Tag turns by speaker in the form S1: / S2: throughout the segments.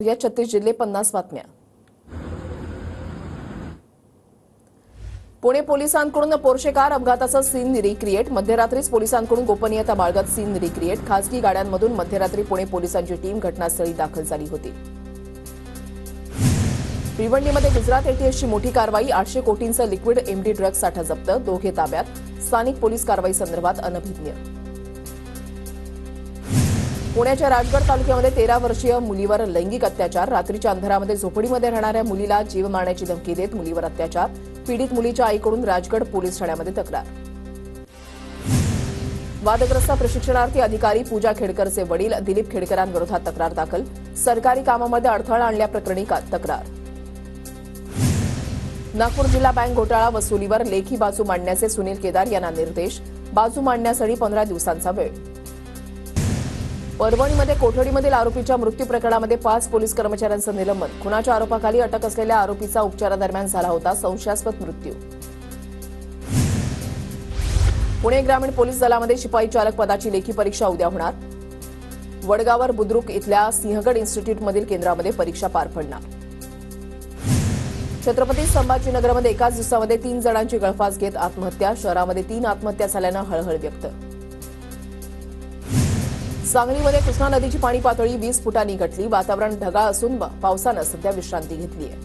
S1: या 36 जिल्हे 50 बातम्या। पुणे पोलिसांकडून पोर्शे कार अपघाताचा सीन रिक्रिएट। मध्यरात्रीच पोलिसांकडून गोपनीयता बाळगत सीन रिक्रिएट। खासगी गाड्यांमधून मध्यरात्री पुणे पोलिसांची टीम घटनास्थळी दाखल झाली होती। भिवंडीमध्ये गुजरात एटीएसची मोठी कारवाई। 800 कोटींचा लिक्विड एमडी ड्रग्ज साठा जप्त, दोघे ताब्यात। स्थानिक पोलीस कारवाई संदर्भात अनभिज्ञ। पुण्याच्या राजगड तालुक्यामध्ये 13 वर्षीय मुलीवर लैंगिक अत्याचार। रात्रीच्या अंधारामध्ये झोपडीमध्ये राहणाऱ्या मुलीला जीव मारण्याची धमकी देत मुलीवर अत्याचार। पीडित मुलीच्या आईकडून राजगड पोलीस ठाण्यामध्ये तक्रार। वादग्रस्त प्रशिक्षणार्थी अधिकारी पूजा खेडकरचे वडील दिलीप खेडकरांविरोधात तक्रार दाखल। सरकारी कामामध्ये अडथळा आणल्याप्रकरणी तक्रार। नागपूर जिल्हा बँक घोटाळा वसुलीवर लेखी बाजू मांडण्याचे सुनील केदार यांना निर्देश। बाजू मांडण्यासाठी 15 दिवसांचा वेळ। परभणीमध्ये कोठडीमधील आरोपीच्या मृत्यू प्रकरणामध्ये 5 पोलीस कर्मचाऱ्यांचं निलंबन। खुनाच्या आरोपाखाली अटक असलेल्या आरोपीचा उपचारादरम्यान झाला होता संशयास्पद मृत्यू। पुणे ग्रामीण पोलीस दलामध्ये शिपाई चालक पदाची लेखी परीक्षा उद्या होणार। वडगावर बुद्रुक इथल्या सिंहगड इन्स्टिट्यूटमधील केंद्रामध्ये परीक्षा पार पडणार। छत्रपती संभाजीनगरमध्ये एकाच दिवसामध्ये 3 जणांची गळफास घेत आत्महत्या। शहरामध्ये 3 आत्महत्या झाल्यानं हळहळ व्यक्त। सांगलीमध्ये कृष्णा नदीची पाणी पातळी 20 फुटांनी घटली। वातावरण ढगाळ असून पावसानं सध्या विश्रांती घेतली आहे।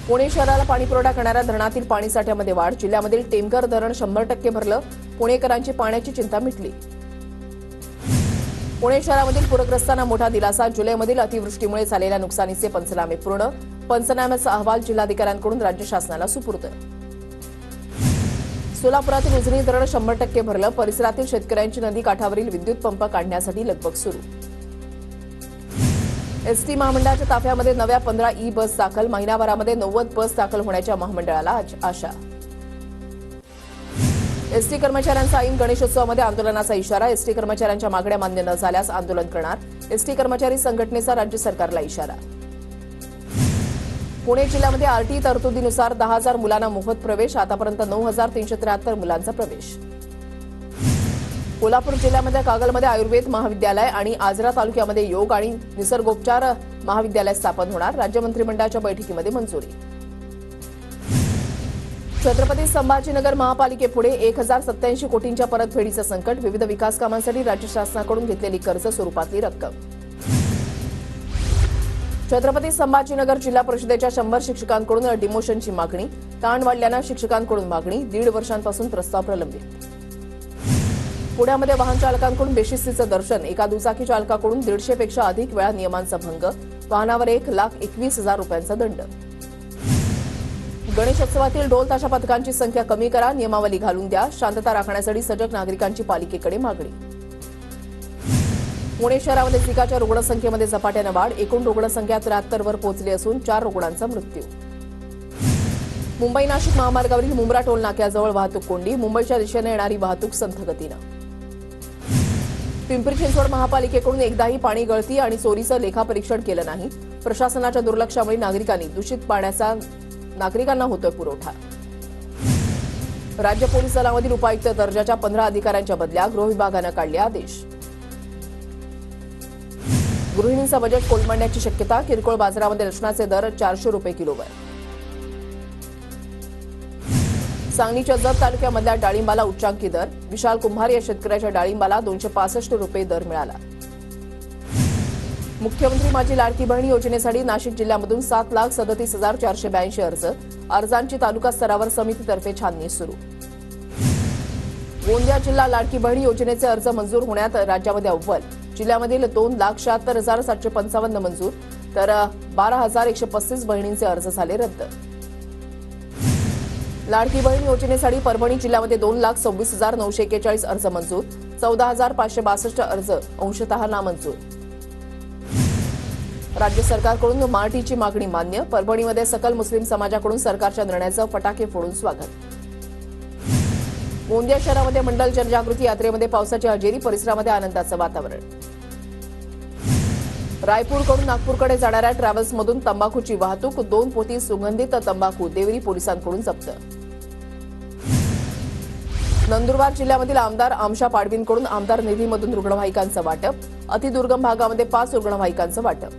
S1: पुणे शहराला पाणीपुरवठा करणाऱ्या धरणातील पाणीसाठ्यामध्ये वाढ। जिल्ह्यामधील टेमघर धरण 100% भरलं। पुणेकरांची पाण्याची चिंता मिटली। पुणे शहरामधील पूरग्रस्तांना मोठा दिलासा। जुलैमधील अतिवृष्टीमुळे झालेल्या नुकसानीचे पंचनामे पूर्ण। पंचनाम्याचा अहवाल जिल्हाधिकाऱ्यांकडून राज्य शासनाला सुपूर्द। सोलापुरातील उजनी धरण 100% भरलं। परिसरातील शेतकऱ्यांची नदी काठावरील विद्युत पंप काढण्यासाठी लगबग सुरू। एसटी महामंडळाच्या ताफ्यामध्ये नव्या 15 ई बस दाखल। महिनाभरामध्ये 90 बस दाखल होण्याच्या महामंडळाला आशा। एसटी कर्मचाऱ्यांचा ऐन गणेशोत्सवामध्ये आंदोलनाचा इशारा। एसटी कर्मचाऱ्यांच्या मागण्या मान्य न झाल्यास आंदोलन करणार। एसटी कर्मचारी संघटनेचा राज्य सरकारला इशारा। पुणे जिल्ह्यामध्ये आरटी तरतुदीनुसार 10,000 मुलांना मोफत प्रवेश। आतापर्यंत 9,373 मुलांचा प्रवेश। कोल्हापूर जिल्ह्यामध्ये कागलमध्ये आयुर्वेद महाविद्यालय आणि आजरा तालुक्यामध्ये योग आणि निसर्गोपचार महाविद्यालय स्थापन होणार। राज्य मंत्रिमंडळाच्या बैठकीमध्ये मंजुरी। छत्रपती संभाजीनगर महापालिकेपुढे 1,087 कोटींच्या परतफेडीचं संकट। विविध विकास कामांसाठी राज्य शासनाकडून घेतलेली कर्ज स्वरूपातली रक्कम। छत्रपती संभाजीनगर जिल्हा परिषदेच्या 100 शिक्षकांकडून डिमोशनची मागणी। ताण वाढल्यानं शिक्षकांकडून मागणी। 1.5 वर्षांपासून प्रस्ताव प्रलंबित। पुण्यामध्ये वाहन चालकांकडून बेशिस्तीचं दर्शन। एका दुचाकी चालकाकडून 150 पेक्षा अधिक वेळा नियमांचा भंग। वाहनावर 1,21,000 रुपयांचा दंड। गणेशोत्सवातील ढोल ताशा पथकांची संख्या कमी करा। नियमावली घालून द्या। शांतता राखण्यासाठी सजग नागरिकांची पालिकेकडे मागणी। पुणे शहरामध्ये झिकाच्या रुग्णसंख्येमध्ये झपाट्यानं वाढ। एकूण रुग्णसंख्या 73 वर पोहोचली असून 4 रुग्णांचा मृत्यू। मुंबई नाशिक महामार्गावरील मुंब्रा टोल नाक्याजवळ वाहतूक कोंडी। मुंबईच्या दिशेने येणारी वाहतूक संथ गतीनं। पिंपरी चिंचवड महापालिकेकडून एकदाही पाणी गळती आणि चोरीचं लेखापरीक्षण केलं नाही। प्रशासनाच्या दुर्लक्षामुळे दूषित पाण्याचा नागरिकांना होतोय पुरवठा। राज्य पोलीस दलामधील उपायुक्त दर्जाच्या 15 अधिकाऱ्यांच्या बदल्या। गृह विभागानं काढले आदेश। गृहिणींचा बजेट कोलमडण्याची शक्यता। किरकोळ बाजारामध्ये लसणाचे दर 400 रुपये किलोवर। सांगलीच्या जत तालुक्यामधल्या डाळिंबाला उच्चांकी दर। विशाल कुंभार या शेतकऱ्याच्या डाळिंबाला 265 रुपये दर मिळाला। मुख्यमंत्री माझी लाडकी बहीण योजनेसाठी नाशिक जिल्ह्यामधून 7,37,482 अर्ज। अर्जांची तालुका स्तरावर समितीतर्फे छाननी सुरू। गोंदिया जिल्हा लाडकी बहीण योजनेचे अर्ज मंजूर होण्यात राज्यामध्ये अव्वल। जिल्ह्यामधील 2,76,755 मंजूर तर 12,135 बहिणींचे अर्ज झाले रद्द। लाडकी बहीण योजनेसाठी परभणी जिल्ह्यामध्ये 2,26,941 अर्ज मंजूर। 14,562 अर्ज अंशतः नामंजूर। राज्य सरकारकडून मारटीची मागणी मान्य। परभणीमध्ये सकल मुस्लिम समाजाकडून सरकारच्या निर्णयाचं फटाके फोडून स्वागत। गोंदिया शहरामध्ये मंडल जनजागृती यात्रेमध्ये पावसाची हजेरी। परिसरामध्ये आनंदाचं वातावरण। रायपूरकडून नागपूरकडे जाणाऱ्या ट्रॅव्हल्समधून तंबाखूची वाहतूक। 2 पोती सुगंधित तंबाखू देवरी पोलिसांकडून जप्त। नंदुरबार जिल्ह्यामधील आमदार आमशा पाडवींकडून आमदार निधीमधून रुग्णवाहिकांचं वाटप, अतिदुर्गम भागामध्ये 5 रुग्णवाहिकांचं वाटप.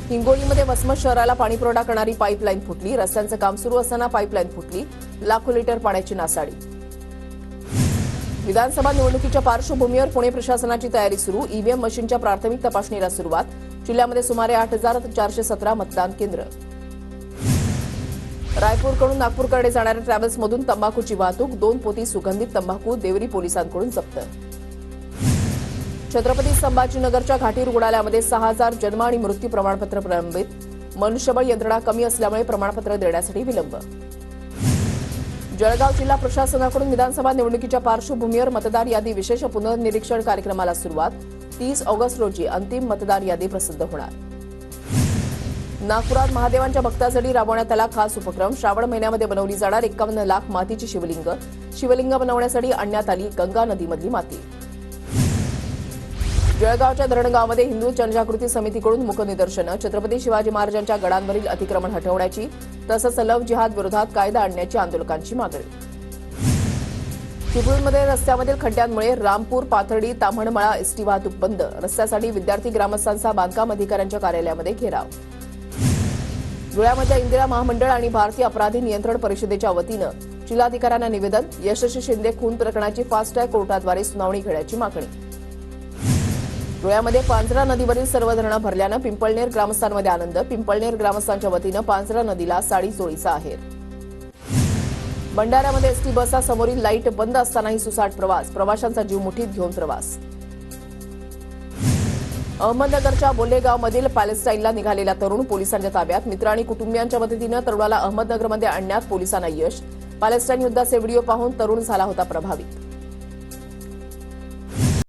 S1: हिंगोलीमध्ये वसमत शहराला पाणीपुरवठा करणारी पाईपलाईन फुटली, रस्त्यांचं काम सुरू असताना पाईपलाईन फुटली, लाखो लिटर पाण्याची नासाडी. विधानसभा निवडणुकीच्या पार्श्वभूमीवर पुणे प्रशासनाची तयारी सुरू, ईव्हीएम मशीनच्या प्राथमिक तपासणीला सुरुवात. जिल्ह्यामध्ये सुमारे 8,417 मतदान केंद्र. रायपूरकडून नागपूरकडे जाणाऱ्या ट्रॅव्हल्समधून तंबाखूची वाहतूक, 2 पोती सुगंधित तंबाखू देवरी पोलिसांकडून जप्त. छत्रपती संभाजीनगरच्या घाटी रुग्णालयामध्ये 6,000 जन्म आणि मृत्यू प्रमाणपत्र प्रलंबित, मनुष्यबळ यंत्रणा कमी असल्यामुळे प्रमाणपत्र देण्यासाठी विलंब. जळगाव जिल्हा प्रशासनाकडून विधानसभा निवडणुकीच्या पार्श्वभूमीवर मतदार यादी विशेष पुनर्निरीक्षण कार्यक्रमाला सुरुवात. 30 ऑगस्ट रोजी अंतिम मतदार यादी प्रसिद्ध होणार. नागपुरात महादेवांच्या भक्तांसाठी राबवण्यात आला खास उपक्रम. श्रावण महिन्यामध्ये बनवली जाणार 51 लाख मातीची शिवलिंग बनवण्यासाठी आणण्यात आली गंगा नदीमधली माती. जळगावच्या धरणगावमध्ये हिंदू जनजागृती समितीकडून मुकनिदर्शनं, छत्रपती शिवाजी महाराजांच्या गडांवरील अतिक्रमण हटवण्याची तसंच लव्ह जिहाद विरोधात कायदा आणण्याची आंदोलकांची मागणी. चिपळूणमध्ये रस्त्यामधील खड्ड्यांमुळे रामपूर पाथर्डी ताम्हणमळा एसटी वाहतूक बंद, रस्त्यासाठी विद्यार्थी ग्रामस्थांचा बांधकाम अधिकाऱ्यांच्या कार्यालयामध्ये घेराव. धुळ्यामधल्या इंदिरा महामंडळ आणि भारतीय अपराधी नियंत्रण परिषदेच्या वतीनं जिल्हाधिकाऱ्यांना निवेदन, यशस्वी शिंदे खून प्रकरणाची फास्ट ट्रॅक कोर्टाद्वारे सुनावणी घेण्याची मागणी. धुळ्यामध्ये पांझरा नदीवरील सर्व धरणं भरल्यानं पिंपळनेर ग्रामस्थांमध्ये आनंद, पिंपळनेर ग्रामस्थांच्या वतीनं पांझरा नदीला साडी जोडीचा आहेर. भंडाऱ्यामध्ये एसटी बसचा समोरील लाईट बंद असतानाही सुसाट प्रवास, प्रवाशांचा जीव मुठीत घेऊन प्रवास. अहमदनगरच्या बोल्लेगावमधील पॅलेस्टाईनला निघालेला तरुण पोलिसांच्या ताब्यात, मित्र आणि कुटुंबियांच्या मदतीनं तरुणाला अहमदनगरमध्ये आणण्यात पोलिसांना यश. पॅलेस्टाईन युद्धाचे व्हिडिओ पाहून तरुण झाला होता प्रभावित.